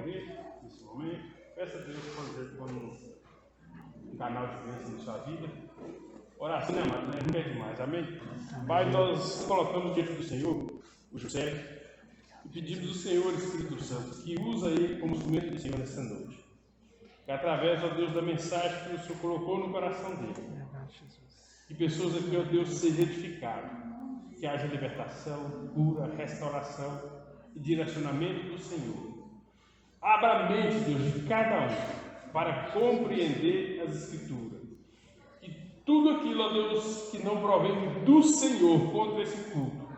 momento, nesse momento. Peça a Deus por um canal de bênção na sua vida. Oração, né, amado? Não é demais, amém? Pai, nós colocamos diante do Senhor o José e pedimos ao Senhor, Espírito Santo, que usa ele como instrumento do Senhor nesta noite. Que através, ó Deus, da mensagem que o Senhor colocou no coração dele, que pessoas aqui, ó Deus, sejam edificadas, que haja libertação, cura, restauração e direcionamento do Senhor. Abra a mente, Deus, de cada um para compreender as Escrituras. E tudo aquilo, ó Deus, que não provém do Senhor contra esse culto,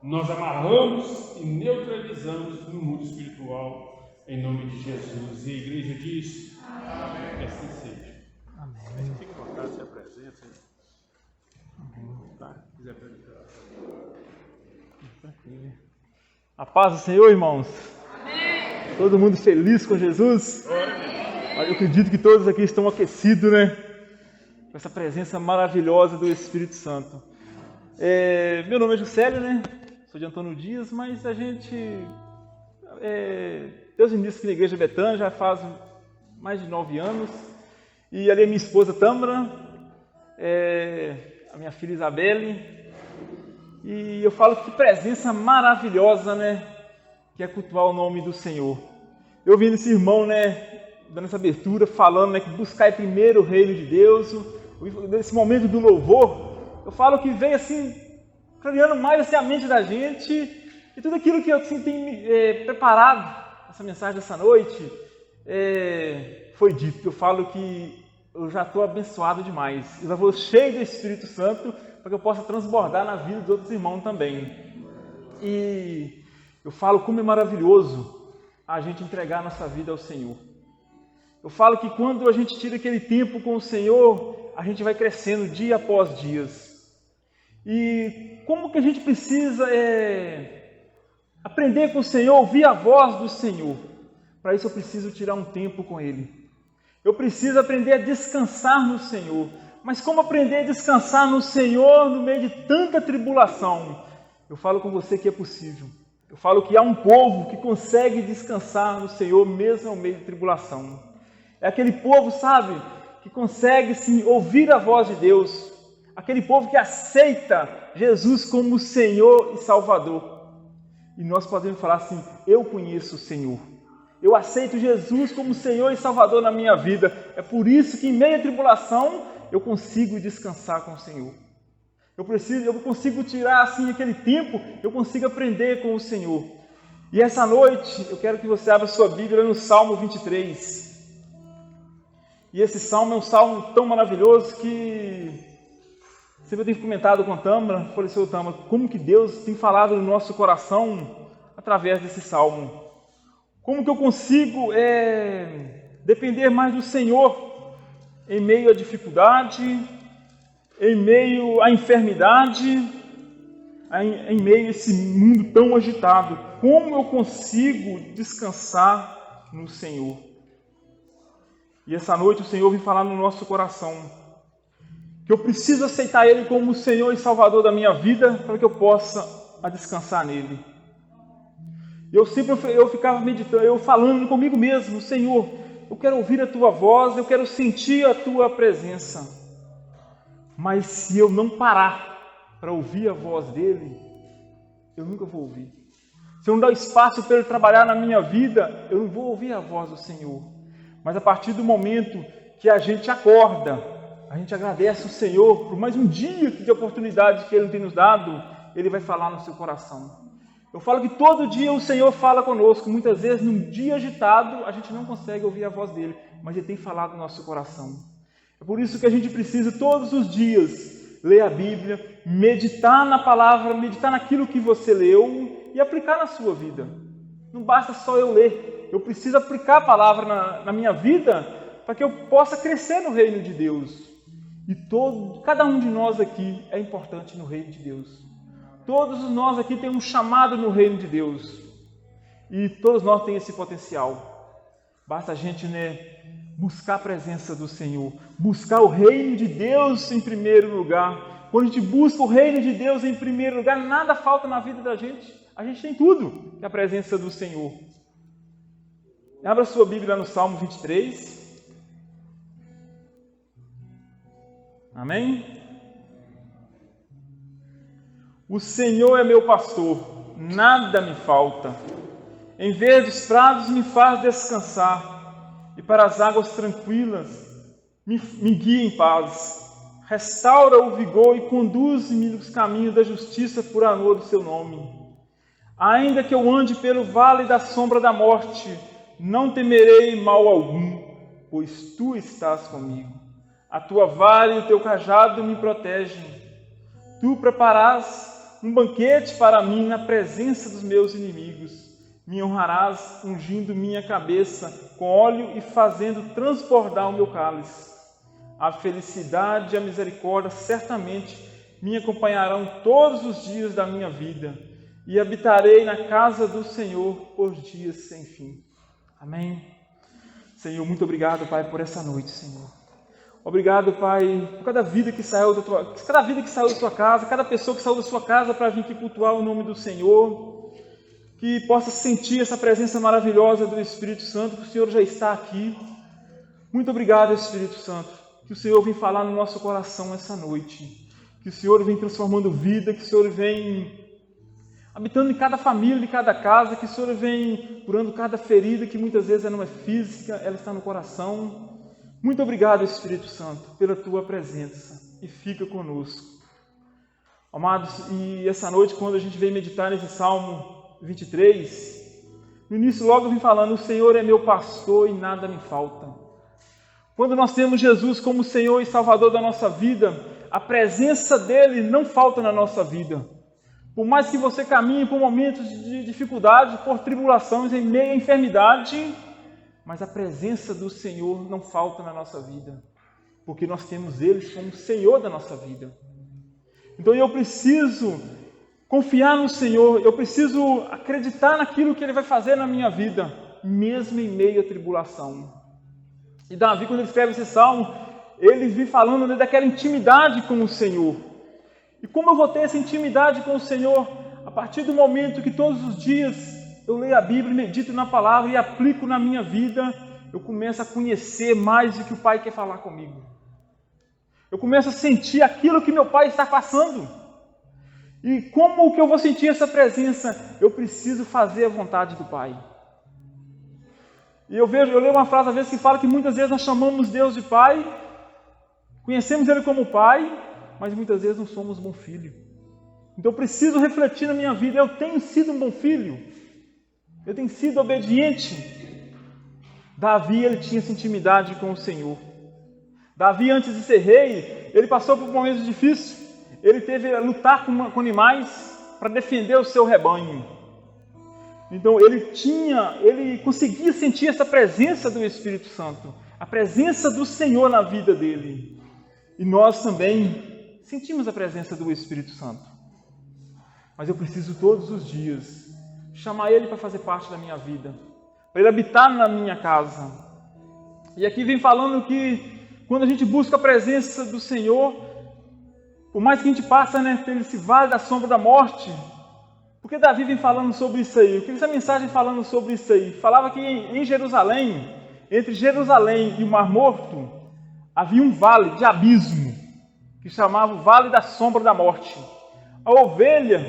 nós amarramos e neutralizamos no mundo espiritual, em nome de Jesus. E a igreja diz: amém. Que assim seja. Amém. Fique à vontade, se apresenta. Amém. Tá? Quiser perguntar. A paz do Senhor, irmãos. Amém. Todo mundo feliz com Jesus? Amém. Eu acredito que todos aqui estão aquecidos, né? Com essa presença maravilhosa do Espírito Santo. Meu nome é Juscelio, né? Sou de Antônio Dias, mas a gente... Deus me disse que na Igreja Betânia já faz mais de 9 anos. E ali a minha esposa Tâmara, a minha filha Isabelle. E eu falo que presença maravilhosa, né? Que é cultuar o nome do Senhor. Eu vi nesse irmão, né? Dando essa abertura, falando, né? Que buscar primeiro o reino de Deus. Nesse momento do louvor, eu falo que vem assim, clareando mais assim, a mente da gente. E tudo aquilo que eu assim, tenho preparado, essa mensagem dessa noite, foi dito. Eu falo que eu já estou abençoado demais. Eu já vou cheio do Espírito Santo para que eu possa transbordar na vida dos outros irmãos também. E eu falo como é maravilhoso a gente entregar a nossa vida ao Senhor. Eu falo que quando a gente tira aquele tempo com o Senhor, a gente vai crescendo dia após dia. E como que a gente precisa aprender com o Senhor, ouvir a voz do Senhor? Para isso eu preciso tirar um tempo com Ele. Eu preciso aprender a descansar no Senhor. Mas como aprender a descansar no Senhor no meio de tanta tribulação? Eu falo com você que é possível. Eu falo que há um povo que consegue descansar no Senhor mesmo no meio de tribulação. É aquele povo, sabe, que consegue sim ouvir a voz de Deus. Aquele povo que aceita Jesus como Senhor e Salvador. E nós podemos falar assim: eu conheço o Senhor. Eu aceito Jesus como Senhor e Salvador na minha vida. É por isso que em meio à tribulação eu consigo descansar com o Senhor. Eu consigo tirar assim aquele tempo, eu consigo aprender com o Senhor. E essa noite eu quero que você abra sua Bíblia no Salmo 23. E esse salmo é um salmo tão maravilhoso que sempre eu tenho comentado com Tâmara, falei, Senhor Tâmara, como que Deus tem falado no nosso coração através desse salmo. Como que eu consigo depender mais do Senhor em meio à dificuldade, em meio à enfermidade, em meio a esse mundo tão agitado? Como eu consigo descansar no Senhor? E essa noite o Senhor vem falar no nosso coração que eu preciso aceitar Ele como o Senhor e Salvador da minha vida para que eu possa descansar nele. Eu ficava meditando, eu falando comigo mesmo: Senhor, eu quero ouvir a Tua voz, eu quero sentir a Tua presença. Mas se eu não parar para ouvir a voz dEle, eu nunca vou ouvir. Se eu não dar espaço para Ele trabalhar na minha vida, eu não vou ouvir a voz do Senhor. Mas a partir do momento que a gente acorda, a gente agradece o Senhor por mais um dia de oportunidade que Ele tem nos dado, Ele vai falar no seu coração. Eu falo que todo dia o Senhor fala conosco. Muitas vezes, num dia agitado, a gente não consegue ouvir a voz dEle, mas Ele tem falado no nosso coração. É por isso que a gente precisa todos os dias ler a Bíblia, meditar na palavra, meditar naquilo que você leu e aplicar na sua vida. Não basta só eu ler. Eu preciso aplicar a palavra na minha vida para que eu possa crescer no reino de Deus. E cada um de nós aqui é importante no reino de Deus. Todos nós aqui temos um chamado no reino de Deus. E todos nós temos esse potencial. Basta a gente, buscar a presença do Senhor. Buscar o reino de Deus em primeiro lugar. Quando a gente busca o reino de Deus em primeiro lugar, nada falta na vida da gente. A gente tem tudo, que é a presença do Senhor. Abra sua Bíblia no Salmo 23. Amém? O Senhor é meu pastor, nada me falta. Em verdes prados me faz descansar, e para as águas tranquilas me guia em paz. Restaura o vigor e conduz-me nos caminhos da justiça por amor do seu nome. Ainda que eu ande pelo vale da sombra da morte, não temerei mal algum, pois tu estás comigo. A tua vara e o teu cajado me protegem. Tu prepararás um banquete para mim na presença dos meus inimigos. Me honrarás ungindo minha cabeça com óleo e fazendo transbordar o meu cálice. A felicidade e a misericórdia certamente me acompanharão todos os dias da minha vida, e habitarei na casa do Senhor por dias sem fim. Amém. Senhor, muito obrigado, Pai, por essa noite, Senhor. Obrigado, Pai, por cada vida que saiu da tua casa, cada pessoa que saiu da sua casa para vir aqui cultuar o nome do Senhor, que possa sentir essa presença maravilhosa do Espírito Santo, que o Senhor já está aqui. Muito obrigado, Espírito Santo, que o Senhor vem falar no nosso coração essa noite, que o Senhor vem transformando vida, que o Senhor vem habitando em cada família, em cada casa, que o Senhor vem curando cada ferida, que muitas vezes ela não é física, ela está no coração. Muito obrigado, Espírito Santo, pela tua presença, e fica conosco. Amados, e essa noite, quando a gente vem meditar nesse Salmo 23, no início logo eu vim falando, o Senhor é meu pastor e nada me falta. Quando nós temos Jesus como Senhor e Salvador da nossa vida, a presença dele não falta na nossa vida. Por mais que você caminhe por momentos de dificuldade, por tribulações, em meio à enfermidade, mas a presença do Senhor não falta na nossa vida, porque nós temos Ele como Senhor da nossa vida. Então eu preciso confiar no Senhor, eu preciso acreditar naquilo que Ele vai fazer na minha vida, mesmo em meio à tribulação. E Davi, quando ele escreve esse salmo, ele vem falando daquela intimidade com o Senhor. E como eu vou ter essa intimidade com o Senhor? A partir do momento que todos os dias eu leio a Bíblia, medito na palavra e aplico na minha vida, eu começo a conhecer mais o que o Pai quer falar comigo. Eu começo a sentir aquilo que meu Pai está passando. E como que eu vou sentir essa presença? Eu preciso fazer a vontade do Pai. E eu leio uma frase às vezes que fala que muitas vezes nós chamamos Deus de Pai, conhecemos Ele como Pai, mas muitas vezes não somos um bom filho. Então eu preciso refletir na minha vida, eu tenho sido um bom filho? Eu tenho sido obediente? Davi, ele tinha essa intimidade com o Senhor. Davi, antes de ser rei, ele passou por momentos difíceis. Ele teve a lutar com animais para defender o seu rebanho. Então ele conseguia sentir essa presença do Espírito Santo, a presença do Senhor na vida dele. E nós também sentimos a presença do Espírito Santo. Mas eu preciso todos os dias chamar Ele para fazer parte da minha vida, para Ele habitar na minha casa. E aqui vem falando que quando a gente busca a presença do Senhor, por mais que a gente passe por esse vale da sombra da morte, porque Davi vem falando sobre isso aí? O que essa mensagem falando sobre isso aí? Falava que em Jerusalém, entre Jerusalém e o Mar Morto, havia um vale de abismo, que chamava o Vale da Sombra da Morte. A ovelha,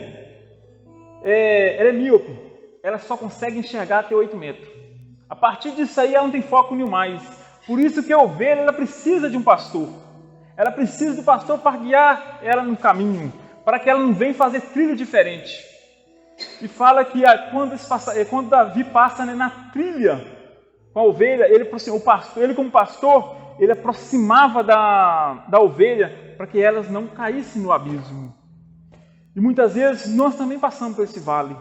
ela é míope, ela só consegue enxergar até 8 metros. A partir disso aí, ela não tem foco nenhum mais. Por isso que a ovelha, ela precisa de um pastor. Ela precisa do pastor para guiar ela no caminho, para que ela não venha fazer trilho diferente. E fala que quando Davi passa na trilha com a ovelha, ele como pastor, ele aproximava da ovelha para que elas não caíssem no abismo. E muitas vezes nós também passamos por esse vale.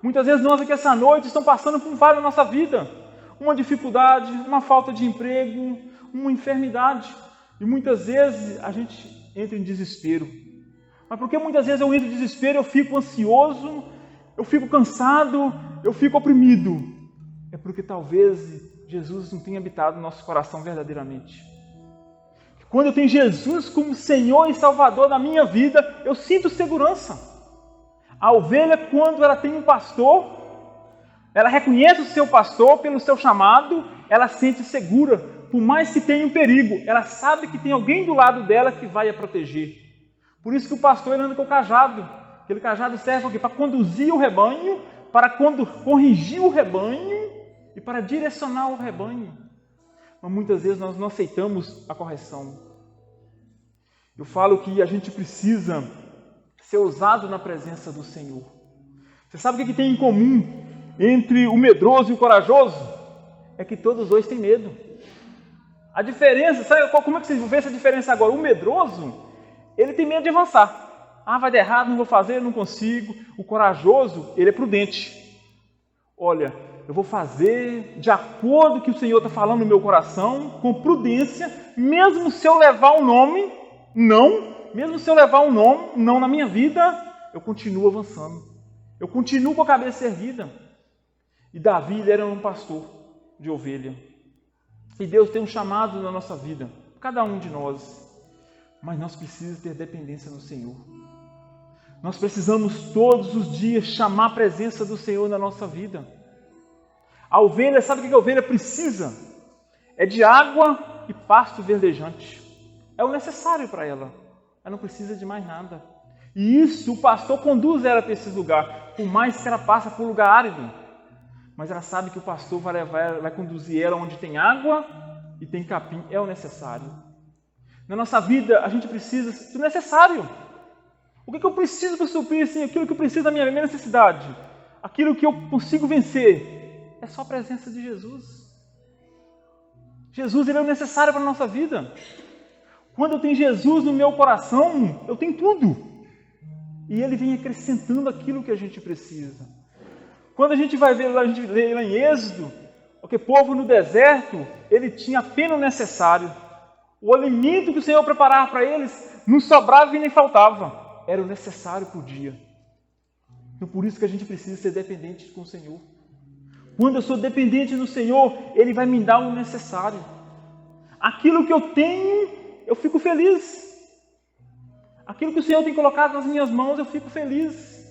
Muitas vezes nós aqui essa noite estamos passando por um vale na nossa vida. Uma dificuldade, uma falta de emprego, uma enfermidade. E muitas vezes a gente entra em desespero. Mas porque muitas vezes eu entro em desespero, eu fico ansioso, eu fico cansado, eu fico oprimido? É porque talvez Jesus não tenha habitado no nosso coração verdadeiramente. Quando eu tenho Jesus como Senhor e Salvador da minha vida, eu sinto segurança. A ovelha, quando ela tem um pastor, Ela reconhece o seu pastor pelo seu chamado, ela se sente segura, por mais que tenha um perigo, ela sabe que tem alguém do lado dela que vai a proteger. Por isso que o pastor ele anda com o cajado. Aquele cajado serve para conduzir o rebanho, para corrigir o rebanho e para direcionar o rebanho. Mas muitas vezes nós não aceitamos a correção. Eu falo que a gente precisa ser ousado na presença do Senhor. Você sabe o que tem em comum entre o medroso e o corajoso? É que todos os dois têm medo. A diferença, sabe como é que você vê essa diferença agora? O medroso, ele tem medo de avançar. Vai dar errado, não vou fazer, não consigo. O corajoso, ele é prudente. Olha, eu vou fazer de acordo com o que o Senhor está falando no meu coração, com prudência, mesmo se eu levar um nome, mesmo se eu levar um não na minha vida, eu continuo avançando. Eu continuo com a cabeça erguida. E Davi, ele era um pastor de ovelha. E Deus tem um chamado na nossa vida, cada um de nós. Mas nós precisamos ter dependência no Senhor. Nós precisamos todos os dias chamar a presença do Senhor na nossa vida. A ovelha, sabe o que a ovelha precisa? É de água e pasto verdejante. É o necessário para ela. Ela não precisa de mais nada. E isso o pastor conduz ela para esse lugar. Por mais que ela passe por lugar árido. Mas ela sabe que o pastor vai conduzir ela onde tem água e tem capim. É o necessário. Na nossa vida, a gente precisa do necessário. O que eu preciso para suprir assim, aquilo que eu preciso da minha necessidade? Aquilo que eu consigo vencer? É só a presença de Jesus. Jesus, ele é o necessário para a nossa vida. Quando eu tenho Jesus no meu coração, eu tenho tudo. E ele vem acrescentando aquilo que a gente precisa. Quando a gente vai ver lá, a gente lê lá em Êxodo, porque o povo no deserto, ele tinha apenas o necessário. O alimento que o Senhor preparava para eles, não sobrava e nem faltava. Era o necessário para o dia. Então, por isso que a gente precisa ser dependente com o Senhor. Quando eu sou dependente do Senhor, Ele vai me dar o necessário. Aquilo que eu tenho, eu fico feliz. Aquilo que o Senhor tem colocado nas minhas mãos, eu fico feliz.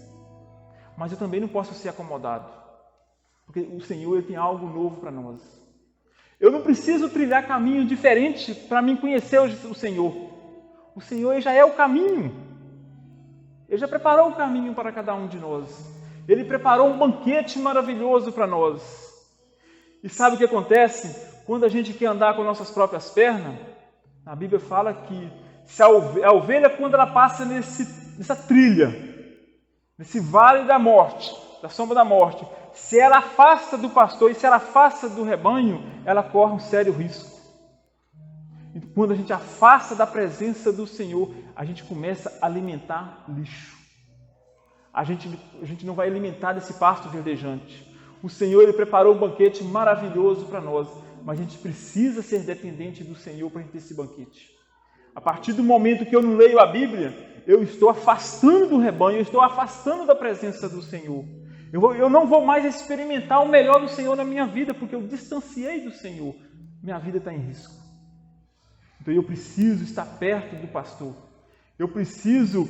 Mas eu também não posso ser acomodado. Porque o Senhor ele tem algo novo para nós. Eu não preciso trilhar caminhos diferentes para mim conhecer o Senhor. O Senhor já é o caminho. Ele já preparou o caminho para cada um de nós. Ele preparou um banquete maravilhoso para nós. E sabe o que acontece? Quando a gente quer andar com nossas próprias pernas, a Bíblia fala que se a ovelha, quando ela passa nessa trilha, nesse vale da morte, da sombra da morte, se ela afasta do pastor e se ela afasta do rebanho, ela corre um sério risco. E quando a gente afasta da presença do Senhor, a gente começa a alimentar lixo. A gente não vai alimentar desse pasto verdejante. O Senhor ele preparou um banquete maravilhoso para nós, mas a gente precisa ser dependente do Senhor para ter esse banquete. A partir do momento que eu não leio a Bíblia, eu estou afastando do rebanho, eu estou afastando da presença do Senhor. Eu não vou mais experimentar o melhor do Senhor na minha vida, porque eu distanciei do Senhor. Minha vida está em risco. Então eu preciso estar perto do pastor. Eu preciso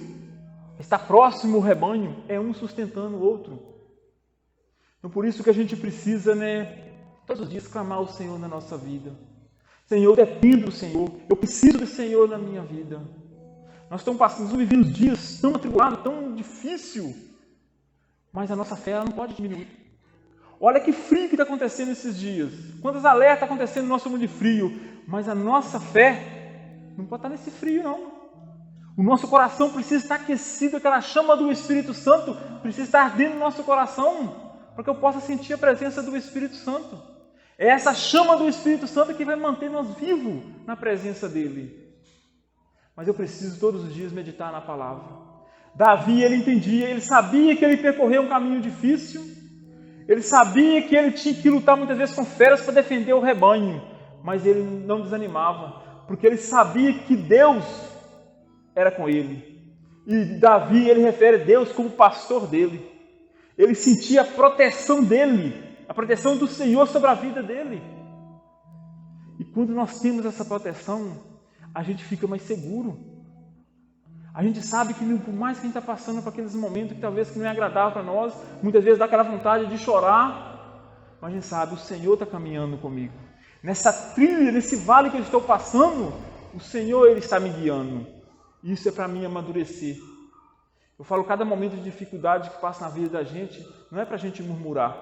estar próximo ao rebanho. É um sustentando o outro. Então por isso que a gente precisa, todos os dias clamar ao Senhor na nossa vida. Senhor, eu dependo do Senhor. Eu preciso do Senhor na minha vida. Nós estamos vivendo dias tão atribulados, tão difíceis. Mas a nossa fé ela não pode diminuir. Olha que frio que está acontecendo esses dias. Quantas alertas acontecendo no nosso mundo de frio. Mas a nossa fé não pode estar nesse frio, não. O nosso coração precisa estar aquecido. Aquela chama do Espírito Santo precisa estar ardendo no nosso coração. Para que eu possa sentir a presença do Espírito Santo. É essa chama do Espírito Santo que vai manter nós vivos na presença dEle. Mas eu preciso todos os dias meditar na palavra. Davi, ele entendia, ele sabia que ele percorreu um caminho difícil. Ele sabia que ele tinha que lutar muitas vezes com feras para defender o rebanho, mas ele não desanimava, porque ele sabia que Deus era com ele. E Davi, ele refere a Deus como pastor dele. Ele sentia a proteção dele, a proteção do Senhor sobre a vida dele. E quando nós temos essa proteção, a gente fica mais seguro. A gente sabe que por mais que a gente está passando por aqueles momentos que talvez que não é agradável para nós, muitas vezes dá aquela vontade de chorar, mas a gente sabe, o Senhor está caminhando comigo. Nessa trilha, nesse vale que eu estou passando, o Senhor Ele está me guiando. Isso é para mim amadurecer. Eu falo, cada momento de dificuldade que passa na vida da gente, não é para a gente murmurar,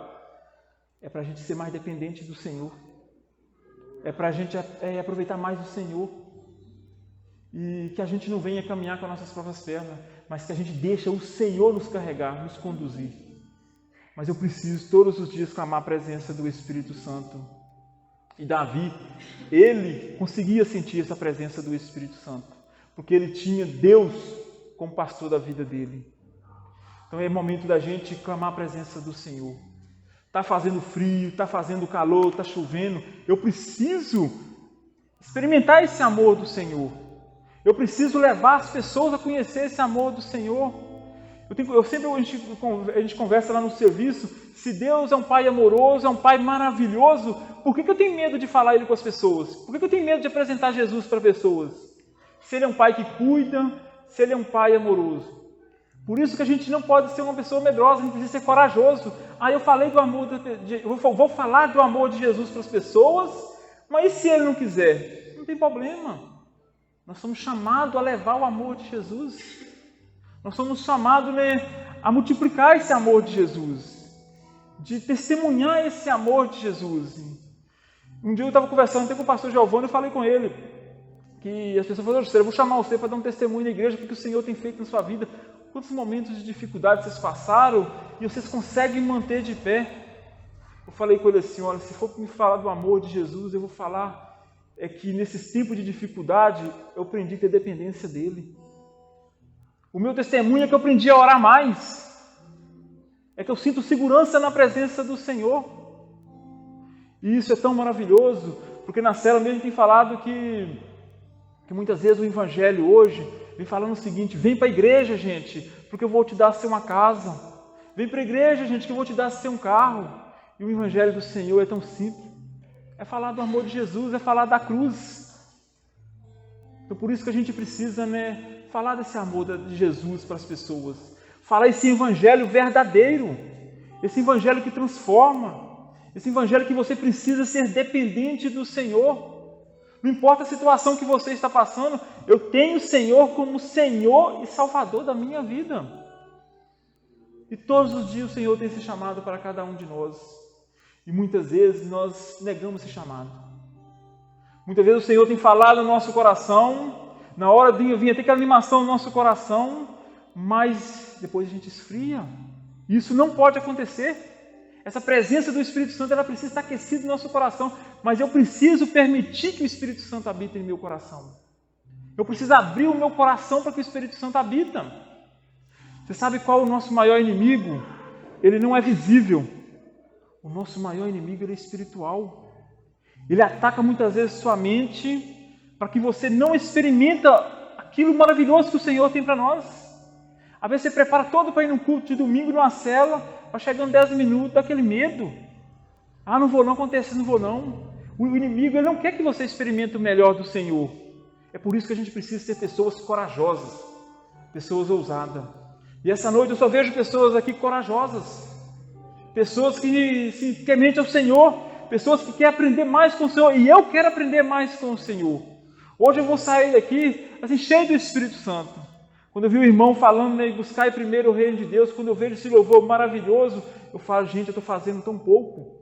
é para a gente ser mais dependente do Senhor. É para a gente aproveitar mais o Senhor. E que a gente não venha caminhar com as nossas próprias pernas, mas que a gente deixe o Senhor nos carregar, nos conduzir. Mas eu preciso todos os dias clamar a presença do Espírito Santo. E Davi, ele conseguia sentir essa presença do Espírito Santo, porque ele tinha Deus como pastor da vida dele. Então é momento da gente clamar a presença do Senhor. Está fazendo frio, está fazendo calor, está chovendo. Eu preciso experimentar esse amor do Senhor. Eu preciso levar as pessoas a conhecer esse amor do Senhor. A gente conversa lá no serviço, se Deus é um Pai amoroso, é um Pai maravilhoso, por que eu tenho medo de falar Ele com as pessoas? Por que eu tenho medo de apresentar Jesus para pessoas? Se Ele é um Pai que cuida, se Ele é um Pai amoroso. Por isso que a gente não pode ser uma pessoa medrosa, a gente precisa ser corajoso. Eu falei do amor, vou falar do amor de Jesus para as pessoas, mas e se Ele não quiser? Não tem problema. Nós somos chamados a levar o amor de Jesus. Nós somos chamados a multiplicar esse amor de Jesus, de testemunhar esse amor de Jesus. Um dia eu estava conversando até com o pastor Giovanni e falei com ele que as pessoas falaram, eu vou chamar você para dar um testemunho na igreja, porque o Senhor tem feito na sua vida. Quantos momentos de dificuldade vocês passaram e vocês conseguem manter de pé? Eu falei com ele assim, olha, se for me falar do amor de Jesus, eu vou falar que nesses tempos de dificuldade eu aprendi a ter dependência dele. O meu testemunho é que eu aprendi a orar mais. É que eu sinto segurança na presença do Senhor. E isso é tão maravilhoso, porque na célula mesmo tem falado que muitas vezes o Evangelho hoje vem falando o seguinte, vem para a igreja, gente, porque eu vou te dar uma casa. Vem para a igreja, gente, que eu vou te dar um carro. E o Evangelho do Senhor é tão simples. É falar do amor de Jesus, é falar da cruz. Então por isso que a gente precisa, falar desse amor de Jesus para as pessoas. Falar esse evangelho verdadeiro. Esse evangelho que transforma. Esse evangelho que você precisa ser dependente do Senhor. Não importa a situação que você está passando, eu tenho o Senhor como Senhor e Salvador da minha vida. E todos os dias o Senhor tem esse chamado para cada um de nós. E muitas vezes nós negamos esse chamado. Muitas vezes o Senhor tem falado no nosso coração, na hora de vir até aquela animação no nosso coração, mas depois a gente esfria. Isso não pode acontecer. Essa presença do Espírito Santo, ela precisa estar aquecida no nosso coração, mas eu preciso permitir que o Espírito Santo habite em meu coração. Eu preciso abrir o meu coração para que o Espírito Santo habita. Você sabe qual é o nosso maior inimigo? Ele não é visível. O nosso maior inimigo ele é espiritual. Ele ataca muitas vezes sua mente para que você não experimenta aquilo maravilhoso que o Senhor tem para nós. Às vezes você prepara todo para ir num culto de domingo, numa cela, vai chegando 10 minutos, dá aquele medo. Não vou não, acontece, não vou não. O inimigo ele não quer que você experimente o melhor do Senhor. É por isso que a gente precisa ser pessoas corajosas, pessoas ousadas. E essa noite eu só vejo pessoas aqui corajosas, pessoas que se temente ao Senhor, pessoas que querem aprender mais com o Senhor, e eu quero aprender mais com o Senhor. Hoje eu vou sair daqui assim, cheio do Espírito Santo. Quando eu vi o irmão falando em buscar primeiro o reino de Deus, quando eu vejo esse louvor maravilhoso, eu falo, gente, eu estou fazendo tão pouco.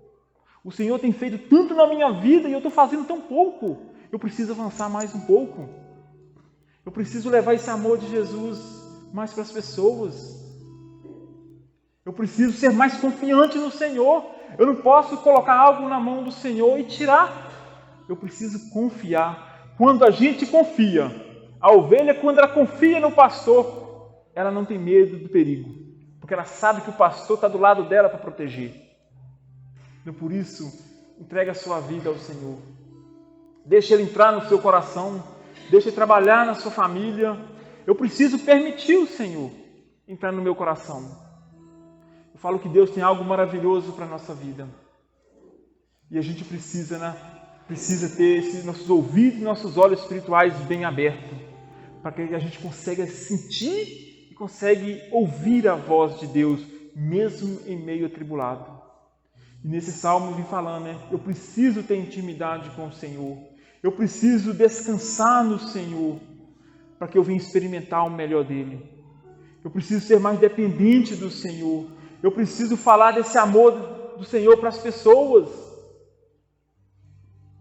O Senhor tem feito tanto na minha vida e eu estou fazendo tão pouco. Eu preciso avançar mais um pouco. Eu preciso levar esse amor de Jesus mais para as pessoas. Eu preciso ser mais confiante no Senhor. Eu não posso colocar algo na mão do Senhor e tirar. Eu preciso confiar. Quando a gente confia, a ovelha, quando ela confia no pastor, ela não tem medo do perigo, porque ela sabe que o pastor está do lado dela para proteger. Então, por isso, entregue a sua vida ao Senhor. Deixe Ele entrar no seu coração, deixe Ele trabalhar na sua família. Eu preciso permitir o Senhor entrar no meu coração. Eu falo que Deus tem algo maravilhoso para a nossa vida. E a gente precisa ter esses nossos ouvidos, nossos olhos espirituais bem abertos, para que a gente consiga sentir e consiga ouvir a voz de Deus, mesmo em meio atribulado. E nesse salmo eu vim falando, né? Eu preciso ter intimidade com o Senhor. Eu preciso descansar no Senhor para que eu venha experimentar o melhor dele. Eu preciso ser mais dependente do Senhor. Eu preciso falar desse amor do Senhor para as pessoas.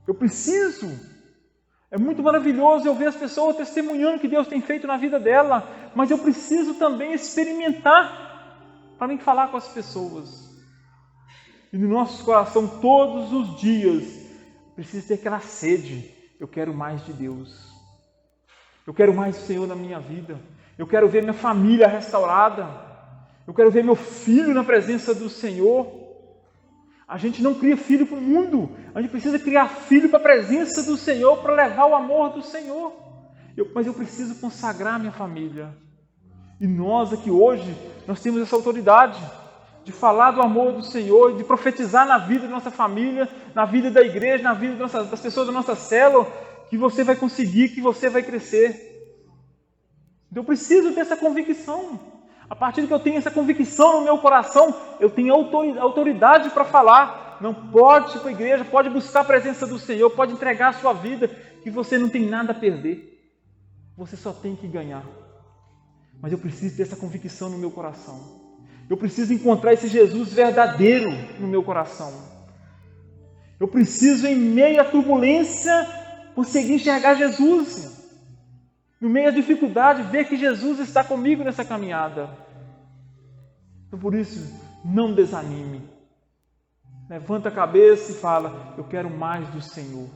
Eu preciso. É muito maravilhoso eu ver as pessoas testemunhando o que Deus tem feito na vida dela, mas eu preciso também experimentar para mim falar com as pessoas. E no nosso coração, todos os dias, precisa ter aquela sede. Eu quero mais de Deus. Eu quero mais do Senhor na minha vida. Eu quero ver minha família restaurada. Eu quero ver meu filho na presença do Senhor. A gente não cria filho para o mundo. A gente precisa criar filho para a presença do Senhor, para levar o amor do Senhor. Mas eu preciso consagrar minha família. E nós aqui hoje, nós temos essa autoridade de falar do amor do Senhor, de profetizar na vida da nossa família, na vida da igreja, na vida das pessoas da nossa célula, que você vai conseguir, que você vai crescer. Então eu preciso ter essa convicção. A partir do que eu tenho essa convicção no meu coração, eu tenho autoridade para falar. Não pode ir para a igreja, pode buscar a presença do Senhor, pode entregar a sua vida, que você não tem nada a perder. Você só tem que ganhar. Mas eu preciso ter essa convicção no meu coração. Eu preciso encontrar esse Jesus verdadeiro no meu coração. Eu preciso, em meio à turbulência, conseguir enxergar Jesus. No meio da dificuldade, ver que Jesus está comigo nessa caminhada. Então, por isso, não desanime. Levanta a cabeça e fala, eu quero mais do Senhor.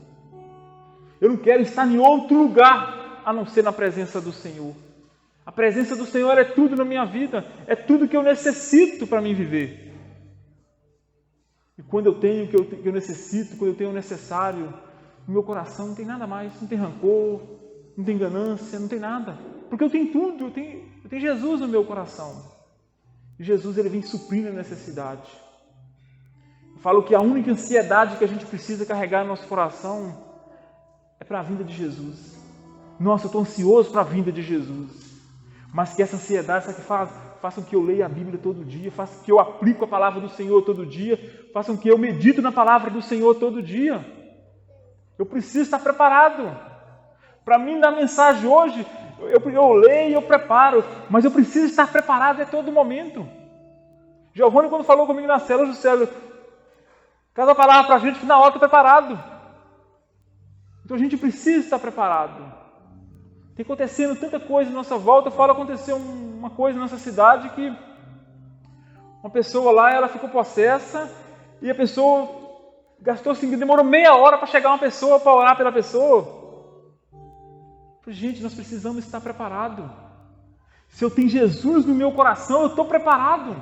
Eu não quero estar em outro lugar, a não ser na presença do Senhor. A presença do Senhor é tudo na minha vida, é tudo que eu necessito para mim viver. E quando eu tenho o que eu necessito, quando eu tenho o necessário, no meu coração não tem nada mais, não tem rancor, não tem ganância, não tem nada. Porque eu tenho tudo, eu tenho Jesus no meu coração. E Jesus, ele vem suprindo a necessidade. Eu falo que a única ansiedade que a gente precisa carregar no nosso coração é para a vinda de Jesus. Nossa, eu estou ansioso para a vinda de Jesus. Mas que essa ansiedade, sabe o que faz? Façam que eu leia a Bíblia todo dia, façam que eu aplique a palavra do Senhor todo dia, façam que eu medito na palavra do Senhor todo dia. Eu preciso estar preparado. Para mim, dar mensagem hoje, eu leio e eu preparo, mas eu preciso estar preparado a todo momento. Giovanni, quando falou comigo na célula, Juscelio, cada palavra para a gente, na hora estou preparado. Então a gente precisa estar preparado. Tem acontecendo tanta coisa na nossa volta. Eu falo, aconteceu uma coisa na nossa cidade que uma pessoa lá, ela ficou possessa e a pessoa gastou assim, demorou meia hora para chegar uma pessoa, para orar pela pessoa. Gente, nós precisamos estar preparados. Se eu tenho Jesus no meu coração, eu estou preparado.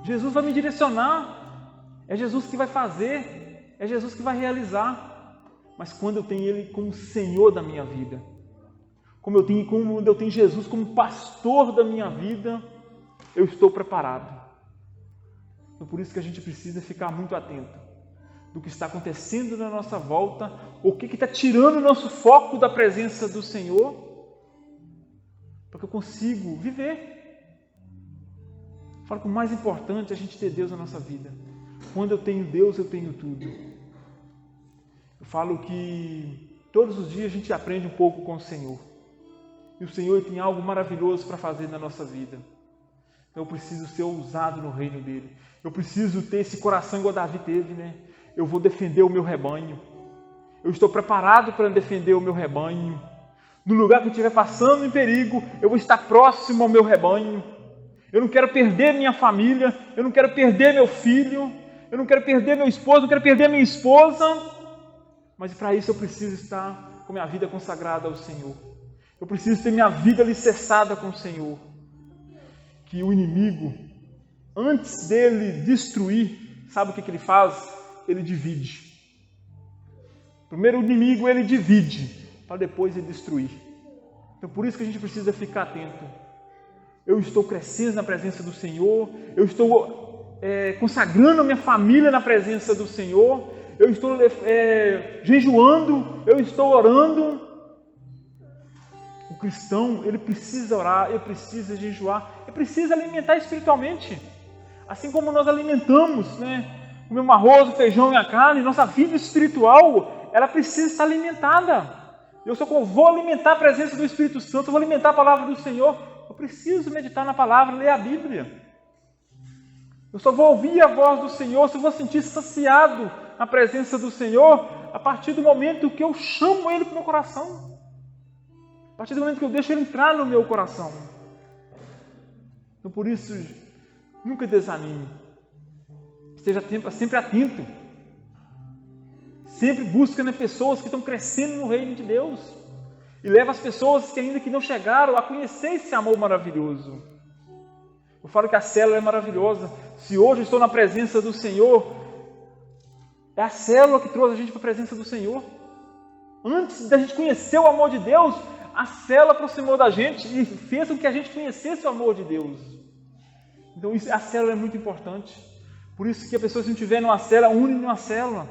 Jesus vai me direcionar. É Jesus que vai fazer. É Jesus que vai realizar. Mas quando eu tenho Ele como Senhor da minha vida, quando eu tenho Jesus como pastor da minha vida, eu estou preparado. Então, por isso que a gente precisa ficar muito atento do que está acontecendo na nossa volta, o que está tirando o nosso foco da presença do Senhor, para que eu consiga viver. Eu falo que o mais importante é a gente ter Deus na nossa vida. Quando eu tenho Deus, eu tenho tudo. Eu falo que todos os dias a gente aprende um pouco com o Senhor. E o Senhor tem algo maravilhoso para fazer na nossa vida. Então eu preciso ser ousado no reino dele. Eu preciso ter esse coração igual Davi teve, né? Eu vou defender o meu rebanho. Eu estou preparado para defender o meu rebanho. No lugar que eu estiver passando em perigo, eu vou estar próximo ao meu rebanho. Eu não quero perder minha família. Eu não quero perder meu filho. Eu não quero perder meu esposo. Eu não quero perder minha esposa. Mas para isso eu preciso estar com minha vida consagrada ao Senhor. Eu preciso ter minha vida alicerçada com o Senhor. Que o inimigo, antes dele destruir, sabe o que ele faz? Ele divide. Primeiro o inimigo ele divide, para depois ele destruir. Então por isso que a gente precisa ficar atento. Eu estou crescendo na presença do Senhor, eu estou consagrando a minha família na presença do Senhor, eu estou jejuando, eu estou orando. O cristão, ele precisa orar, ele precisa jejuar, ele precisa alimentar espiritualmente. Assim como nós alimentamos, né, comemos arroz, o feijão e a carne. Nossa vida espiritual, ela precisa estar alimentada. Eu só vou alimentar a presença do Espírito Santo, eu vou alimentar a palavra do Senhor. Eu preciso meditar na palavra, ler a Bíblia. Eu só vou ouvir a voz do Senhor, se eu vou sentir saciado na presença do Senhor, a partir do momento que eu chamo Ele para o meu coração. A partir do momento que eu deixo Ele entrar no meu coração. Então, por isso, nunca desanime. Esteja sempre atento. Sempre busca pessoas que estão crescendo no reino de Deus. E leva as pessoas que ainda que não chegaram a conhecer esse amor maravilhoso. Eu falo que a célula é maravilhosa. Se hoje eu estou na presença do Senhor, é a célula que trouxe a gente para a presença do Senhor. Antes da gente conhecer o amor de Deus, a célula aproximou da gente e fez com que a gente conhecesse o amor de Deus. Então a célula é muito importante. Por isso que a pessoa, se não estiver numa célula, une numa célula.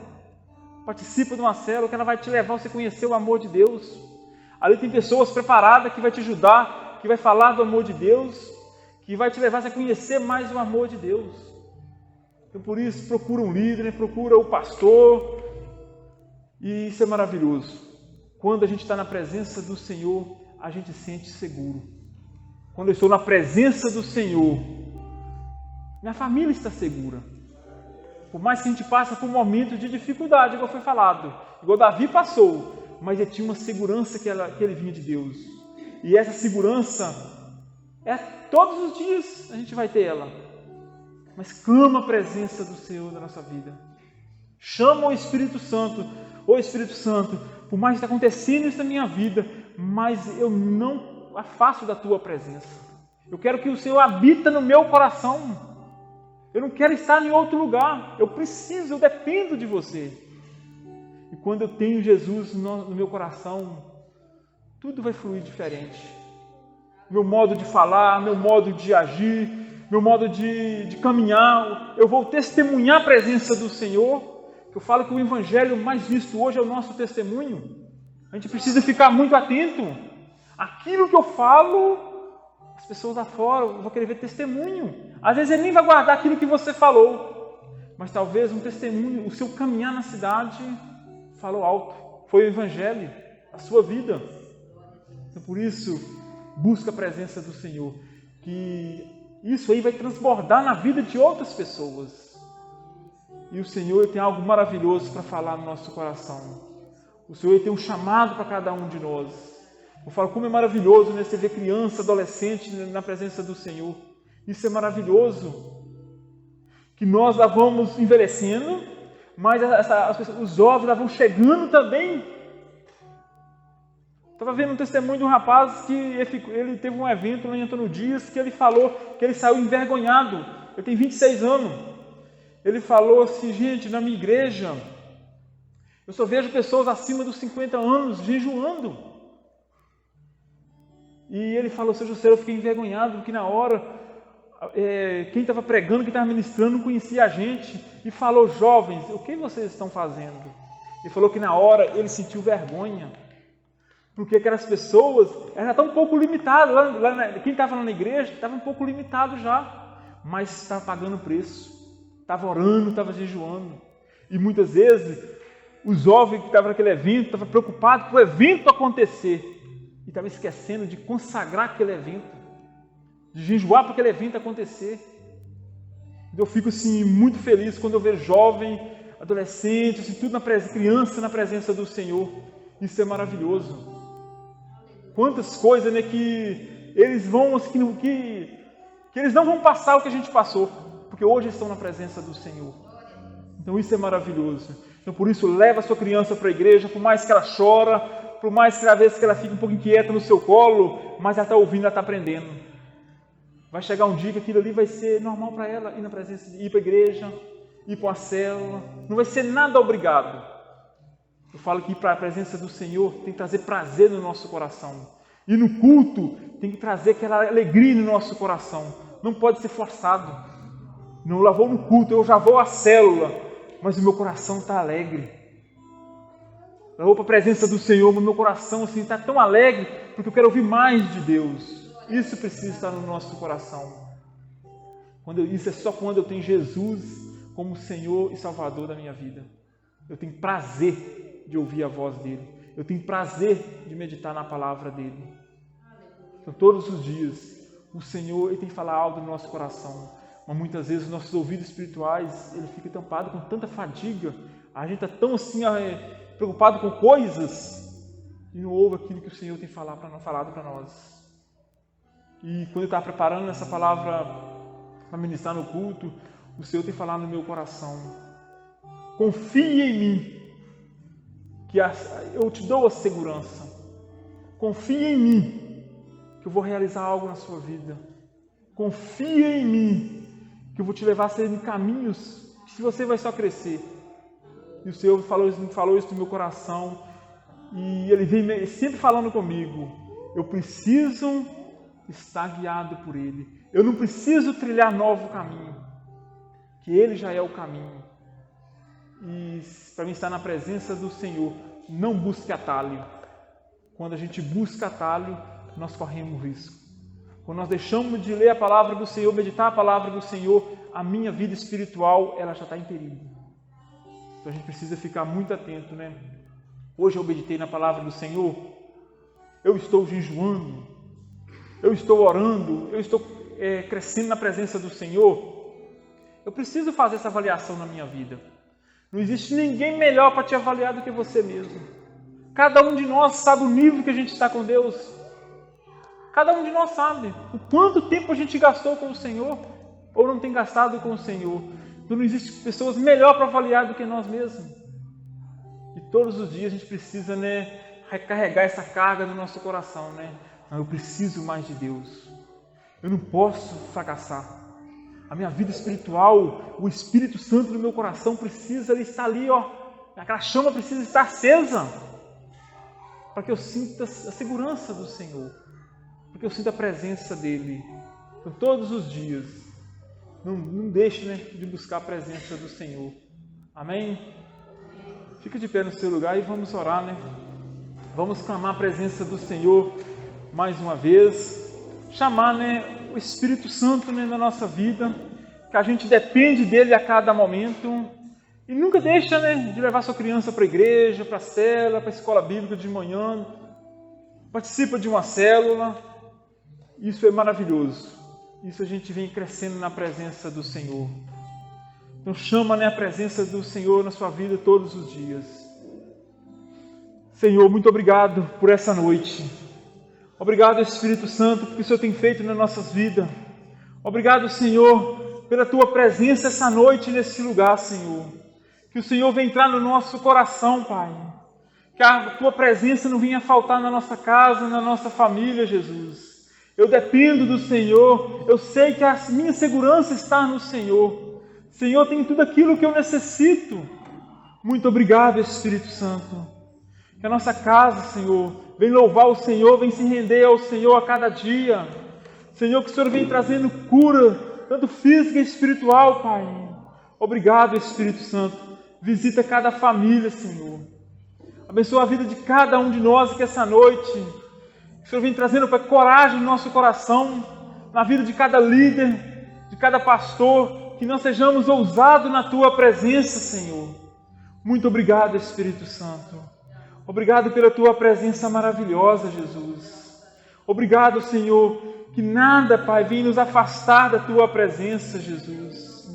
Participa de uma célula que ela vai te levar a você conhecer o amor de Deus. Ali tem pessoas preparadas que vai te ajudar, que vai falar do amor de Deus, que vai te levar a você conhecer mais o amor de Deus. Então por isso procura um líder, procura o pastor. E isso é maravilhoso. Quando a gente está na presença do Senhor, a gente se sente seguro. Quando eu estou na presença do Senhor, minha família está segura. Por mais que a gente passe por momentos de dificuldade, igual foi falado, igual Davi passou, mas ele tinha uma segurança que ele vinha de Deus. E essa segurança, todos os dias a gente vai ter ela. Mas clama a presença do Senhor na nossa vida. Chama o Espírito Santo. Ô Espírito Santo, por mais que está acontecendo isso na minha vida, mas eu não afasto da tua presença. Eu quero que o Senhor habita no meu coração. Eu não quero estar em outro lugar. Eu dependo de você. E quando eu tenho Jesus no meu coração, tudo vai fluir diferente. Meu modo de falar, meu modo de agir, meu modo de caminhar. Eu vou testemunhar a presença do Senhor. Eu falo que o evangelho mais visto hoje é o nosso testemunho. A gente precisa ficar muito atento. Aquilo que eu falo, as pessoas lá fora vão querer ver testemunho. Às vezes ele nem vai guardar aquilo que você falou, mas talvez um testemunho, o seu caminhar na cidade falou alto. Foi o evangelho, a sua vida. Então, por isso, busca a presença do Senhor, que isso aí vai transbordar na vida de outras pessoas. E o Senhor tem algo maravilhoso para falar no nosso coração. O Senhor tem um chamado para cada um de nós. Eu falo como é maravilhoso, né, você ver criança, adolescente na presença do Senhor. Isso é maravilhoso. Que nós lá vamos envelhecendo, mas os jovens lá vão chegando também. Estava vendo um testemunho de um rapaz que ele teve um evento lá em Antônio Dias, que ele falou que ele saiu envergonhado. Ele tem 26 anos. Ele falou assim, gente, na minha igreja, eu só vejo pessoas acima dos 50 anos jejuando. E ele falou, seu José, eu fiquei envergonhado, porque na hora, quem estava pregando, quem estava ministrando, não conhecia a gente. E falou, jovens, o que vocês estão fazendo? Ele falou que na hora ele sentiu vergonha. Porque aquelas pessoas eram até um pouco limitadas. Quem estava lá na igreja estava um pouco limitado já. Mas estava pagando preço. Estava orando, estava jejuando. E muitas vezes, o jovem que estava naquele evento estava preocupado com o evento acontecer. E estava esquecendo de consagrar aquele evento. De jejuar para aquele evento acontecer. Eu fico assim, muito feliz quando eu vejo jovem, adolescente, assim, tudo criança na presença do Senhor. Isso é maravilhoso. Quantas coisas, né, que eles vão, assim, que eles não vão passar o que a gente passou. Porque hoje estão na presença do Senhor. Então isso é maravilhoso. Então por isso leva a sua criança para a igreja, por mais que ela chora, por mais que às vezes que ela fique um pouco inquieta no seu colo, mas ela está ouvindo, ela está aprendendo. Vai chegar um dia que aquilo ali vai ser normal para ela, ir na presença, ir para a igreja, ir para uma célula. Não vai ser nada obrigado. Eu falo que ir para a presença do Senhor tem que trazer prazer no nosso coração. E no culto tem que trazer aquela alegria no nosso coração. Não pode ser forçado. Não, eu vou no culto, eu já vou à célula, mas o meu coração está alegre. Eu vou para a presença do Senhor, mas o meu coração assim, está tão alegre, porque eu quero ouvir mais de Deus. Isso precisa estar no nosso coração. Isso é só quando eu tenho Jesus como Senhor e Salvador da minha vida. Eu tenho prazer de ouvir a voz dele. Eu tenho prazer de meditar na palavra dele. Então, todos os dias, o Senhor ele tem que falar algo no nosso coração. Mas muitas vezes os nossos ouvidos espirituais ele fica tampado com tanta fadiga. A gente está tão assim preocupado com coisas e não ouve aquilo que o Senhor tem falado para nós. E quando eu estava preparando essa palavra para ministrar no culto, o Senhor tem falado no meu coração: confie em mim, que eu te dou a segurança. Confie em mim, que eu vou realizar algo na sua vida. Confie em mim, que eu vou te levar a ser em caminhos que você vai só crescer. E o Senhor falou isso no meu coração. E Ele vem sempre falando comigo: eu preciso estar guiado por Ele. Eu não preciso trilhar novo caminho, que Ele já é o caminho. E para mim estar na presença do Senhor, não busque atalho. Quando a gente busca atalho, nós corremos risco. Quando nós deixamos de ler a palavra do Senhor, meditar a palavra do Senhor, a minha vida espiritual ela já está em perigo. Então a gente precisa ficar muito atento, né? Hoje eu meditei na palavra do Senhor, eu estou jejuando, eu estou orando, eu estou crescendo na presença do Senhor. Eu preciso fazer essa avaliação na minha vida. Não existe ninguém melhor para te avaliar do que você mesmo. Cada um de nós sabe o nível que a gente está com Deus. Cada um de nós sabe o quanto tempo a gente gastou com o Senhor ou não tem gastado com o Senhor. Então não existe pessoas melhor para avaliar do que nós mesmos. E todos os dias a gente precisa, né, recarregar essa carga no nosso coração, né? Não, eu preciso mais de Deus. Eu não posso fracassar. A minha vida espiritual, o Espírito Santo no meu coração precisa estar ali, ó. Aquela chama precisa estar acesa para que eu sinta a segurança do Senhor, para que eu sinta a presença dEle. Então, todos os dias, não deixe, né, de buscar a presença do Senhor. Amém? Fica de pé no seu lugar e vamos orar, né? Vamos clamar a presença do Senhor mais uma vez. Chamar, né, o Espírito Santo, né, na nossa vida, que a gente depende dele a cada momento. E nunca deixa, né, de levar sua criança para a igreja, para a célula, para a escola bíblica de manhã. Participa de uma célula. Isso é maravilhoso. Isso a gente vem crescendo na presença do Senhor. Então chama, né, a presença do Senhor na sua vida todos os dias. Senhor, muito obrigado por essa noite. Obrigado, Espírito Santo, porque o Senhor tem feito nas nossas vidas. Obrigado, Senhor, pela Tua presença essa noite nesse lugar, Senhor. Que o Senhor venha entrar no nosso coração, Pai. Que a Tua presença não venha faltar na nossa casa, na nossa família, Jesus. Eu dependo do Senhor. Eu sei que a minha segurança está no Senhor. Senhor, tem tudo aquilo que eu necessito. Muito obrigado, Espírito Santo. Que a nossa casa, Senhor, vem louvar o Senhor, vem se render ao Senhor a cada dia. Senhor, que o Senhor vem trazendo cura, tanto física e espiritual, Pai. Obrigado, Espírito Santo. Visita cada família, Senhor. Abençoa a vida de cada um de nós aqui essa noite. Que o Senhor vem trazendo, Pai, coragem no nosso coração, na vida de cada líder, de cada pastor. Que nós sejamos ousados na Tua presença, Senhor. Muito obrigado, Espírito Santo. Obrigado pela Tua presença maravilhosa, Jesus. Obrigado, Senhor, que nada, Pai, venha nos afastar da Tua presença, Jesus.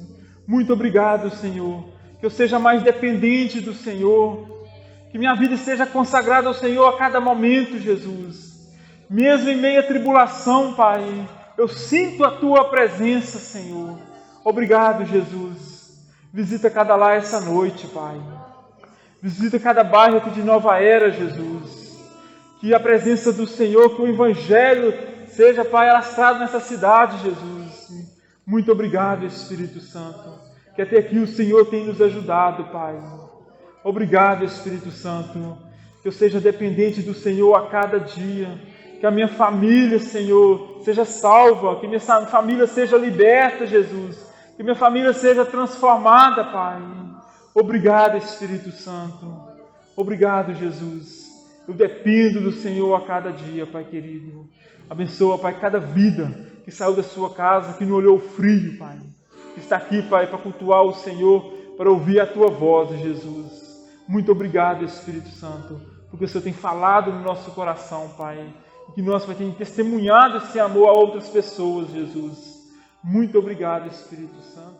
Muito obrigado, Senhor, que eu seja mais dependente do Senhor, que minha vida seja consagrada ao Senhor a cada momento, Jesus. Mesmo em meio à tribulação, Pai, eu sinto a Tua presença, Senhor. Obrigado, Jesus. Visita cada lar essa noite, Pai. Visita cada bairro aqui de Nova Era, Jesus. Que a presença do Senhor, que o Evangelho seja, Pai, alastrado nessa cidade, Jesus. Muito obrigado, Espírito Santo. Que até aqui o Senhor tem nos ajudado, Pai. Obrigado, Espírito Santo. Que eu seja dependente do Senhor a cada dia. Que a minha família, Senhor, seja salva. Que minha família seja liberta, Jesus. Que minha família seja transformada, Pai. Obrigado, Espírito Santo. Obrigado, Jesus. Eu dependo do Senhor a cada dia, Pai querido. Abençoa, Pai, cada vida que saiu da sua casa, que não olhou frio, Pai. que está aqui, Pai, para cultuar o Senhor, para ouvir a Tua voz, Jesus. Muito obrigado, Espírito Santo, porque o Senhor tem falado no nosso coração, Pai, e que nós vamos ter testemunhado esse amor a outras pessoas, Jesus. Muito obrigado, Espírito Santo.